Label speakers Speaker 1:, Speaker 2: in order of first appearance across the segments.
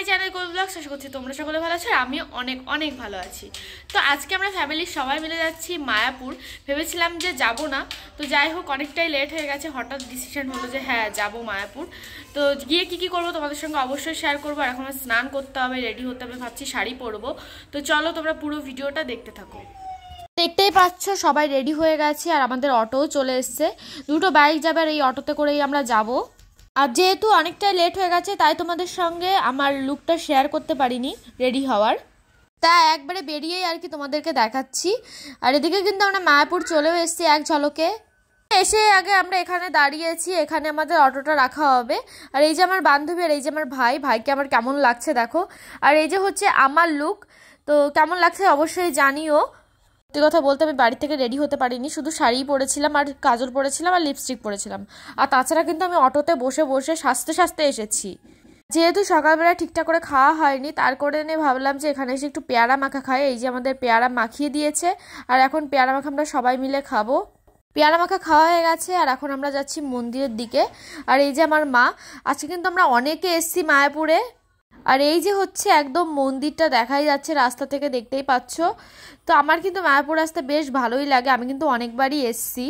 Speaker 1: My channel coal blogs. আশা করছি তোমরা সকলে ভালো আছো আর আমিও অনেক অনেক ভালো আছি। তো আজকে আমরা ফ্যামিলির সবাই মিলে যাচ্ছি মায়াপুর। ভেবেছিলাম যে যাব না, তো যাই হোক অনেকটাই লেট হয়ে গেছে, হঠাৎ ডিসিশন হলো যে হ্যাঁ যাব মায়াপুর। তো গিয়ে কী কী করবো তোমাদের সঙ্গে অবশ্যই শেয়ার করবো। আর এখন স্নান করতে হবে, রেডি হতে হবে, ভাবছি শাড়ি পরবো। তো চলো তোমরা পুরো ভিডিওটা দেখতে থাকো। দেখতেই পাচ্ছ সবাই রেডি হয়ে গেছে আর আমাদের অটোও চলে এসছে। দুটো বাইক যাবে আর এই অটোতে করেই আমরা যাব। আর যেহেতু অনেকটাই লেট হয়ে গেছে তাই তোমাদের সঙ্গে আমার লুকটা শেয়ার করতে পারিনি রেডি হওয়ার, তা একবারে বেরিয়েই আর কি তোমাদেরকে দেখাচ্ছি। আর এদিকে কিন্তু আমরা মায়াপুর চলেও এসেছি এক ঝলকে। এসে আগে আমরা এখানে দাঁড়িয়েছি, এখানে আমাদের অটোটা রাখা হবে। আর এই যে আমার বান্ধবী আর এই যে আমার ভাইকে আমার কেমন লাগছে দেখো। আর এই যে হচ্ছে আমার লুক, তো কেমন লাগছে অবশ্যই জানিও। সত্যি কথা বলতে আমি বাড়ি থেকে রেডি হতে পারিনি, শুধু শাড়ি পরেছিলাম আর কাজল পরেছিলাম আর লিপস্টিক পরেছিলাম। আর তাছাড়া কিন্তু আমি অটোতে বসে বসে সাজতে সাজতে এসেছি। যেহেতু সকালবেলা ঠিকঠাক করে খাওয়া হয়নি, তার কারণে ভাবলাম যে এখানে এসে একটু পেয়ারা মাখা খাই। এই যে আমাদের পেয়ারা মাখিয়ে দিয়েছে আর এখন পেয়ারা মাখা আমরা সবাই মিলে খাবো। পেয়ারা মাখা খাওয়া হয়ে গেছে আর এখন আমরা যাচ্ছি মন্দিরের দিকে। আর এই যে আমার মা, আজকে কিন্তু আমরা অনেকে এসছি মায়াপুরে। আর এই যে হচ্ছে একদম মন্দিরটা দেখাই যাচ্ছে রাস্তা থেকে, দেখতেই পাচ্ছ। তো আমার কিন্তু মায়াপুর আসতে বেশ ভালোই লাগে, আমি কিন্তু অনেকবারই এসছি।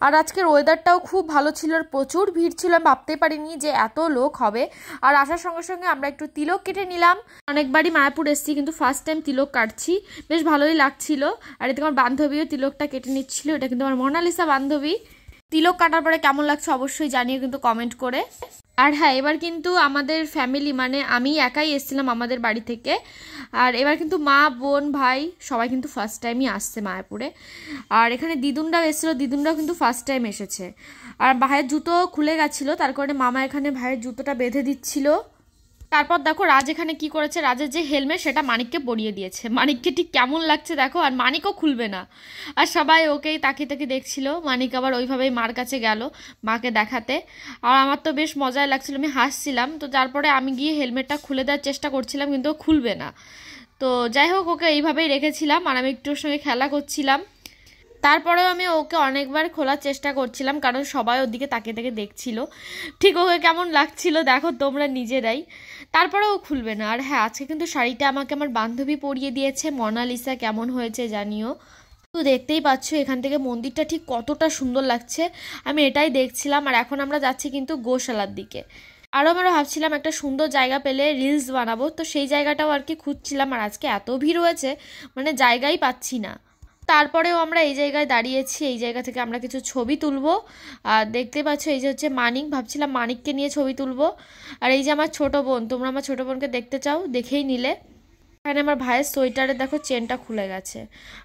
Speaker 1: আর আজকের ওয়েদারটাও খুব ভালো ছিল আর প্রচুর ভিড় ছিল, আমি ভাবতেই পারিনি যে এত লোক হবে। আর আসার সঙ্গে সঙ্গে আমরা একটু তিলক কেটে নিলাম। অনেকবারই মায়াপুর এসছি কিন্তু ফার্স্ট টাইম তিলক কাটছি, বেশ ভালোই লাগছিল। আর এতে আমার বান্ধবীও তিলকটা কেটে নিচ্ছিল, এটা কিন্তু আমার মোনালিসা বান্ধবী। তিলক কাটার পরে কেমন লাগছে অবশ্যই জানিয়ে কিন্তু কমেন্ট করে। আর হ্যাঁ, এবার কিন্তু আমাদের ফ্যামিলি মানে আমি একাই এসেছিলাম আমাদের বাড়ি থেকে। আর এবার কিন্তু মা, বোন, ভাই সবাই কিন্তু ফার্স্ট টাইমই আসছে মায়াপুরে। আর এখানে দিদুনরাও এসেছিলো, দিদুনরাও কিন্তু ফার্স্ট টাইম এসেছে। আর ভাইয়ের জুতো খুলে গেছিলো, তার কারণে মামা এখানে ভাইয়ের জুতোটা বেঁধে দিচ্ছিল। তারপর দেখো রাজ এখানে কি করেছে, রাজের যে হেলমেট সেটা মানিককে পরিয়ে দিয়েছে। মানিককে ঠিক কেমন লাগছে দেখো, আর মানিকও খুলবে না। আর সবাই ওকেই তাকিয়ে তাকিয়ে দেখছিল। মানিক আবার ওইভাবেই মার কাছে গেল মাকে দেখাতে। আর আমার তো বেশ মজাই লাগছিল, আমি হাসছিলাম। তো তারপরে আমি গিয়ে হেলমেটটা খুলে দেওয়ার চেষ্টা করছিলাম কিন্তু ও খুলবে না। তো যাই হোক ওকে এইভাবেই রেখেছিলাম আর আমি একটু ওর সঙ্গে খেলা করছিলাম। তারপরেও আমি ওকে অনেকবার খোলার চেষ্টা করছিলাম, কারণ সবাই ওর দিকে তাকিয়ে তাকিয়ে দেখছিল। ঠিক ওকে কেমন লাগছিল দেখো তোমরা নিজেরাই। তারপরেও ও খুলবে না। আর হ্যাঁ, আজকে কিন্তু শাড়িটা আমাকে আমার বান্ধবী পরিয়ে দিয়েছে, মোনালিসা। কেমন হয়েছে জানিও। তো দেখতেই পাচ্ছ এখান থেকে মন্দিরটা ঠিক কতটা সুন্দর লাগছে, আমি এটাই দেখছিলাম। আর এখন আমরা যাচ্ছি কিন্তু গোশালার দিকে। আরও আমরা ভাবছিলাম একটা সুন্দর জায়গা পেলে রিলস বানাবো, তো সেই জায়গাটাও আর কি খুঁজছিলাম। আর আজকে এত ভিড় হয়েছে মানে জায়গাই পাচ্ছি না। তারপরেও আমরা এই জায়গায় দাঁড়িয়েছি, এই জায়গা থেকে আমরা কিছু ছবি তুলবো। আর দেখতে পাচ্ছ এই যে হচ্ছে মানিক, ভাবছিলাম মানিককে নিয়ে ছবি তুলবো। আর এই যে আমার ছোট বোন, তোমরা আমার ছোট বোনকে দেখতে চাও দেখেই নিলে। এখানে আমার ভাইয়ের সোয়েটারে দেখো চেনটা খুলে গেছে।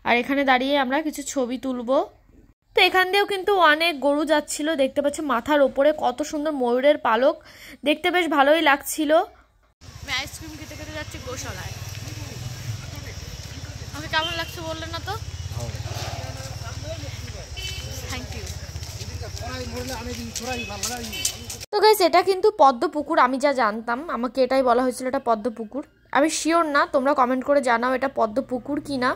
Speaker 1: আর এখানে দাঁড়িয়ে আমরা কিছু ছবি তুলবো। তো এখান দিয়েও কিন্তু অনেক গরু যাচ্ছিল, দেখতে পাচ্ছ মাথার ওপরে কত সুন্দর ময়ূরের পালক, দেখতে বেশ ভালোই লাগছিল। আমি আইসক্রিম খেতে খেতে যাচ্ছি গোশালায়। আমাকে কেমন লাগছে বললেন না তো? Thank you. তো গাইস এটা কিন্তু পদ্ম পুকুর, আমি যা জানতাম আমাকে এটাই বলা হয়েছিল এটা পদ্ম পুকুর। আমি শিওর না, তোমরা কমেন্ট করে জানাও এটা পদ্ম পুকুর কি না।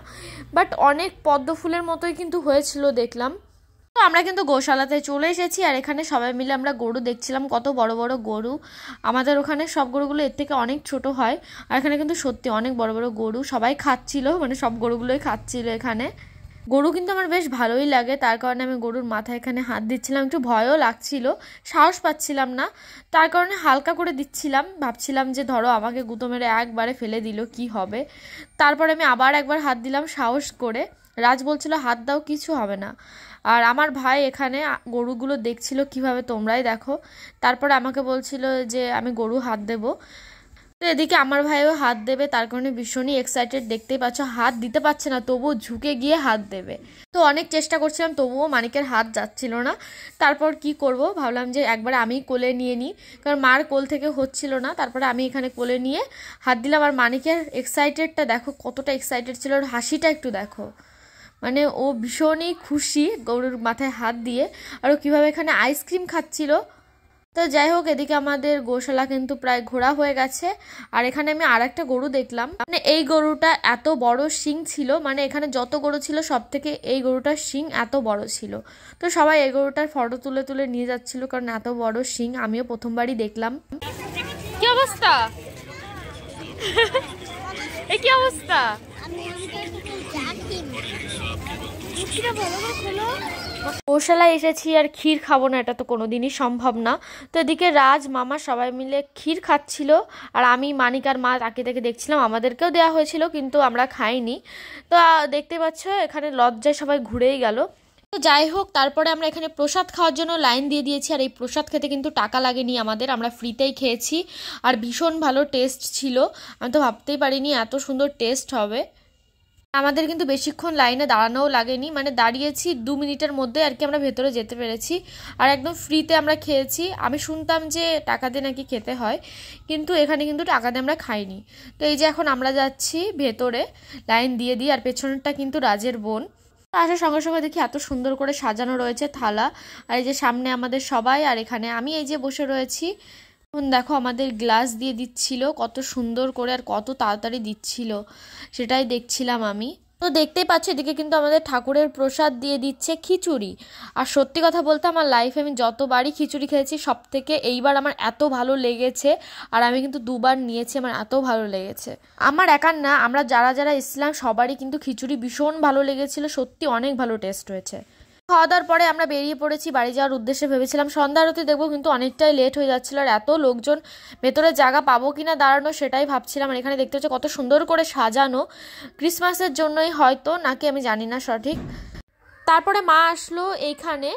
Speaker 1: বাট অনেক পদ্ম ফুলের মতোই কিন্তু হয়েছিল দেখলাম। তো আমরা কিন্তু গোশালাতে চলে এসেছি আর এখানে সবাই মিলে আমরা গরু দেখছিলাম, কত বড় বড় গরু। আমাদের ওখানে সব গরুগুলো এর থেকে অনেক ছোট হয়। আর এখানে কিন্তু সত্যি অনেক বড় বড় গরু, সবাই খাচ্ছিল, মানে সব গরুগুলোই খাচ্ছিল এখানে। গরু কিন্তু আমার বেশ ভালোই লাগে, তার কারণে আমি গরুর মাথায় এখানে হাত দিচ্ছিলাম। একটু ভয়ও লাগছিল, সাহস পাচ্ছিলাম না, তার কারণে হালকা করে দিচ্ছিলাম। ভাবছিলাম যে ধরো আমাকে গুঁতো মেরে একবারে ফেলে দিল কি হবে। তারপরে আমি আবার একবার হাত দিলাম সাহস করে। রাজ বলছিল হাত দাও, কিছু হবে না। আর আমার ভাই এখানে গরুগুলো দেখছিল কিভাবে, তোমরাই দেখো। তারপরে আমাকে বলছিল যে আমি গরু হাত দেবো। তো এদিকে আমার ভাইও হাত দেবে, তার কারণে ভীষণই এক্সাইটেড, দেখতেই পাচ্ছ হাত দিতে পারছে না তবুও ঝুঁকে গিয়ে হাত দেবে। তো অনেক চেষ্টা করছিলাম তবুও মানিকের হাত যাচ্ছিল না। তারপর কি করব, ভাবলাম যে একবার আমি কোলে নিয়ে নিই, কারণ মার কোল থেকে হচ্ছিল না। তারপরে আমি এখানে কোলে নিয়ে হাত দিলাম। আর মানিকের এক্সাইটেডটা দেখো, কতটা এক্সাইটেড ছিল, ওর হাসিটা একটু দেখো, মানে ও ভীষণই খুশি গরুর মাথায় হাত দিয়ে। আর ও কীভাবে এখানে আইসক্রিম খাচ্ছিল। তো যাই হোক এদিকে আমাদের গোশালা কিন্তু প্রায় ঘোরা হয়ে গেছে। আর এখানে আমি আর একটা গরু দেখলাম, মানে এই গরুটা এত বড় শিং ছিল, মানে এখানে যত গরু ছিল সব থেকে এই গরুটার শিং এত বড় ছিল। তো সবাই এই গরুটার ফটো তুলে তুলে নিয়ে যাচ্ছিল, কারণ এত বড় শিং আমিও প্রথমবারই দেখলাম। কি অবস্থা? এই কি অবস্থা? গোশালায় এসেছি আর ক্ষীর খাবো না, এটা তো কোনোদিনই সম্ভব না। তো এদিকে রাজ মামা সবাই মিলে ক্ষীর খাচ্ছিল, আর আমি মানিক আর মা তাকে তাকে দেখছিলাম। আমাদেরকেও দেওয়া হয়েছিল কিন্তু আমরা খাইনি। তো দেখতে পাচ্ছ এখানে লজ্জায় সবাই ঘুরেই গেল। তো যাই হোক, তারপরে আমরা এখানে প্রসাদ খাওয়ার জন্য লাইন দিয়ে দিয়েছি। আর এই প্রসাদ খেতে কিন্তু টাকা লাগেনি আমাদের, আমরা ফ্রিতেই খেয়েছি। আর ভীষণ ভালো টেস্ট ছিল, আমি তো ভাবতেই পারিনি এত সুন্দর টেস্ট হবে। আমাদের কিন্তু বেশিক্ষণ লাইনে দাঁড়ানোও লাগেনি, মানে দাঁড়িয়েছি 2 মিনিটের মধ্যে আর কি আমরা ভেতরে যেতে পেরেছি। আর একদম ফ্রিতে আমরা খেয়েছি। আমি শুনতাম যে টাকা দিয়ে নাকি খেতে হয়, কিন্তু এখানে কিন্তু টাকা দিয়ে আমরা খাইনি। তো এই যে এখন আমরা যাচ্ছি ভেতরে লাইন দিয়ে দিয়ে, আর পেছনেরটা কিন্তু রাজের বোন। আসার সঙ্গে সঙ্গে দেখি এত সুন্দর করে সাজানো রয়েছে থালা। আর এই যে সামনে আমাদের সবাই, আর এখানে আমি এই যে বসে রয়েছি। এখন দেখো আমাদের গ্লাস দিয়ে দিচ্ছিল কত সুন্দর করে, আর কত তাড়াতাড়ি দিচ্ছিল সেটাই দেখছিলাম আমি। তো দেখতেই পাচ্ছ এদিকে কিন্তু আমাদের ঠাকুরের প্রসাদ দিয়ে দিচ্ছে খিচুড়ি। আর সত্যি কথা বলতে আমার লাইফে আমি যতবারই খিচুড়ি খেয়েছি সব থেকে এইবার আমার এত ভালো লেগেছে। আর আমি কিন্তু 2 বার নিয়েছি, আমার এত ভালো লেগেছে। আমার একার না, আমরা যারা যারা ইসলাম সবারই কিন্তু খিচুড়ি ভীষণ ভালো লেগেছিল, সত্যি অনেক ভালো টেস্ট হয়েছে। খাওয়া দাওয়ার পরে আমরা বেরিয়ে পড়েছি বাড়ি যাওয়ার উদ্দেশ্যে। ভেবেছিলাম সন্ধ্যা আরতি দেখবো, কিন্তু অনেকটাই লেট হয়ে যাচ্ছিলো। আর এত লোকজন, ভেতরে জায়গা পাবো কিনা দাঁড়ানো সেটাই ভাবছিলাম। আর এখানে দেখতে হচ্ছে কত সুন্দর করে সাজানো, ক্রিসমাসের জন্যই হয়তো নাকি আমি জানি না সঠিক। তারপরে মা আসলো এইখানে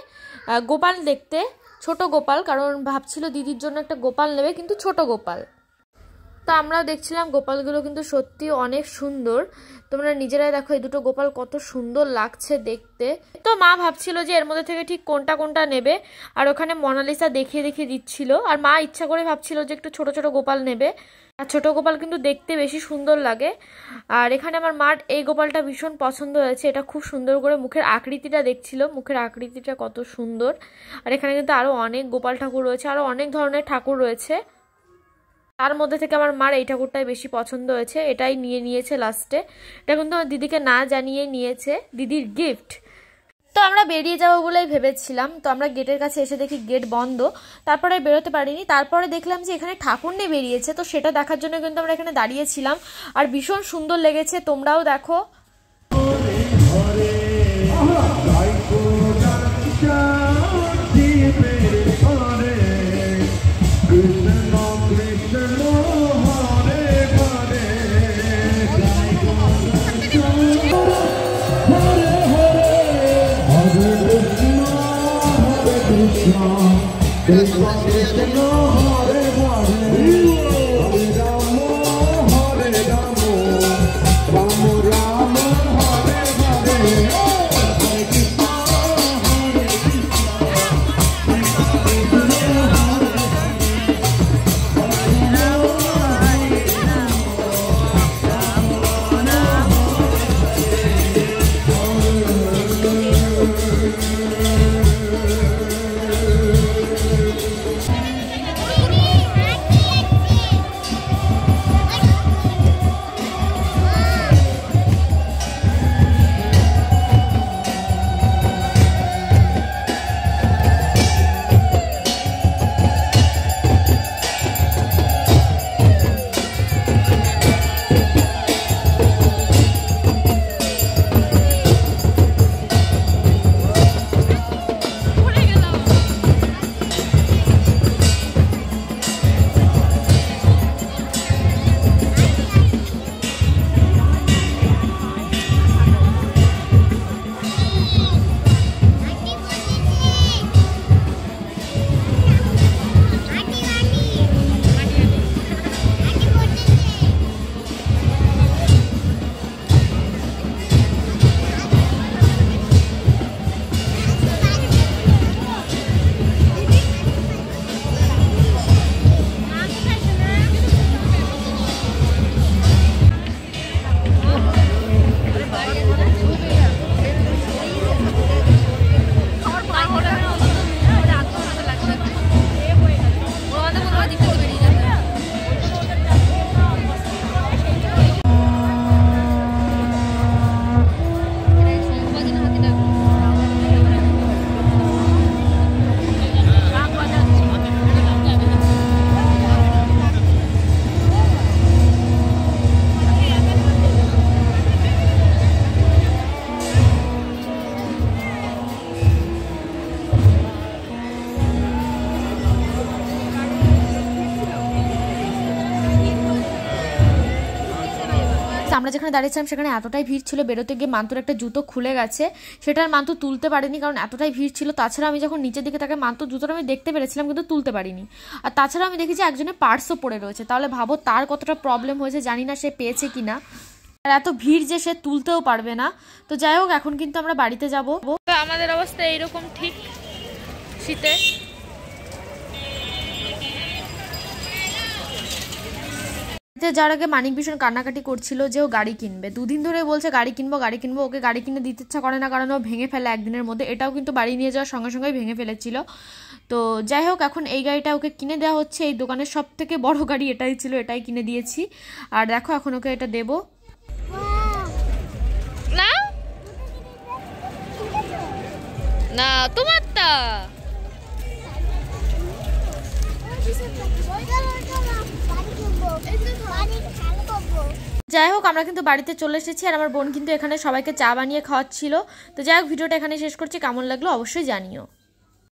Speaker 1: গোপাল দেখতে, ছোট গোপাল, কারণ ভাবছিল দিদির জন্য একটা গোপাল নেবে, কিন্তু ছোট গোপাল। তো আমরাও দেখছিলাম গোপালগুলো কিন্তু সত্যি অনেক সুন্দর। তোমরা নিজেরাই দেখো এই দুটো গোপাল কত সুন্দর লাগছে দেখতে। তো মা ভাবছিল যে এর মধ্যে থেকে ঠিক কোনটা কোনটা নেবে, আর ওখানে মোনালিসা দেখিয়ে দেখিয়ে দিচ্ছিল। আর মা ইচ্ছা করে ভাবছিল যে একটু ছোট ছোট গোপাল নেবে, আর ছোট গোপাল কিন্তু দেখতে বেশি সুন্দর লাগে। আর এখানে আমার মার এই গোপালটা ভীষণ পছন্দ হয়েছে, এটা খুব সুন্দর করে মুখের আকৃতিটা দেখছিল, মুখের আকৃতিটা কত সুন্দর। আর এখানে কিন্তু আরো অনেক গোপাল ঠাকুর রয়েছে, আরো অনেক ধরনের ঠাকুর রয়েছে। তার মধ্যে থেকে আমার মার এই ঠাকুরটাই বেশি পছন্দ হয়েছে, এটাই নিয়ে নিয়েছে লাস্টে। এটা কিন্তু আমার দিদিকে না জানিয়ে নিয়েছে, দিদির গিফট। তো আমরা বেরিয়ে যাবো বলেই ভেবেছিলাম। তো আমরা গেটের কাছে এসে দেখি গেট বন্ধ, তারপরে বেরোতে পারিনি। তারপরে দেখলাম যে এখানে ঠাকুর নিয়ে বেরিয়েছে, তো সেটা দেখার জন্য কিন্তু আমরা এখানে দাঁড়িয়েছিলাম। আর ভীষণ সুন্দর লেগেছে, তোমরাও দেখো। আমরা যেখানে দাঁড়িয়েছিলাম সেখানে এতটাই ভিড় ছিল, বেরোতে গিয়ে মান্তুর একটা জুতো খুলে গেছে, সেটার মান্তু তুলতে পারিনি কারণ এতটাই ভিড় ছিল। তাছাড়া আমি যখন নিচের দিকে তাকে মান্তুর জুতোটা আমি দেখতে পেরেছিলাম কিন্তু তুলতে পারিনি। আর তাছাড়া আমি দেখেছি একজনের পার্সও পড়ে রয়েছে, তাহলে ভাবো তার কতটা প্রবলেম হয়েছে, জানি না সে পেয়েছে কিনা। আর এত ভিড় যে সে তুলতেও পারবে না। তো যাই হোক, এখন কিন্তু আমরা বাড়িতে যাব। আমাদের অবস্থা এইরকম ঠিক শীতে। যার আগে মানিক ভীষণ কান্নাকাটি করছিল যে ও গাড়ি কিনবে, দুদিন ধরে বলছে গাড়ি কিনবো গাড়ি কিনবো, ওকে গাড়ি কিনে দিতে ইচ্ছা করে না কারণ ও ভেঙে ফেলে একদিনের মধ্যে। এটাও কিন্তু বাড়ি নিয়ে যাওয়ার সঙ্গে সঙ্গেই ভেঙে ফেলেছিল। তো যাই হোক, এখন এই গাড়িটা ওকে কিনে দেওয়া হচ্ছে। এই দোকানের সব থেকে বড় গাড়ি এটাই ছিল, এটাই কিনে দিয়েছি। আর দেখো এখন ওকে এটা দেবো না, না তোমারটা। যাই হোক, আমরা কিন্তু বাড়িতে চলে এসেছি আর আমার বোন কিন্তু এখানে সবাইকে চা বানিয়ে খাওয়াচ্ছিল। তো যাই হোক, ভিডিওটা এখানে শেষ করছি। কেমন লাগলো অবশ্যই জানিও।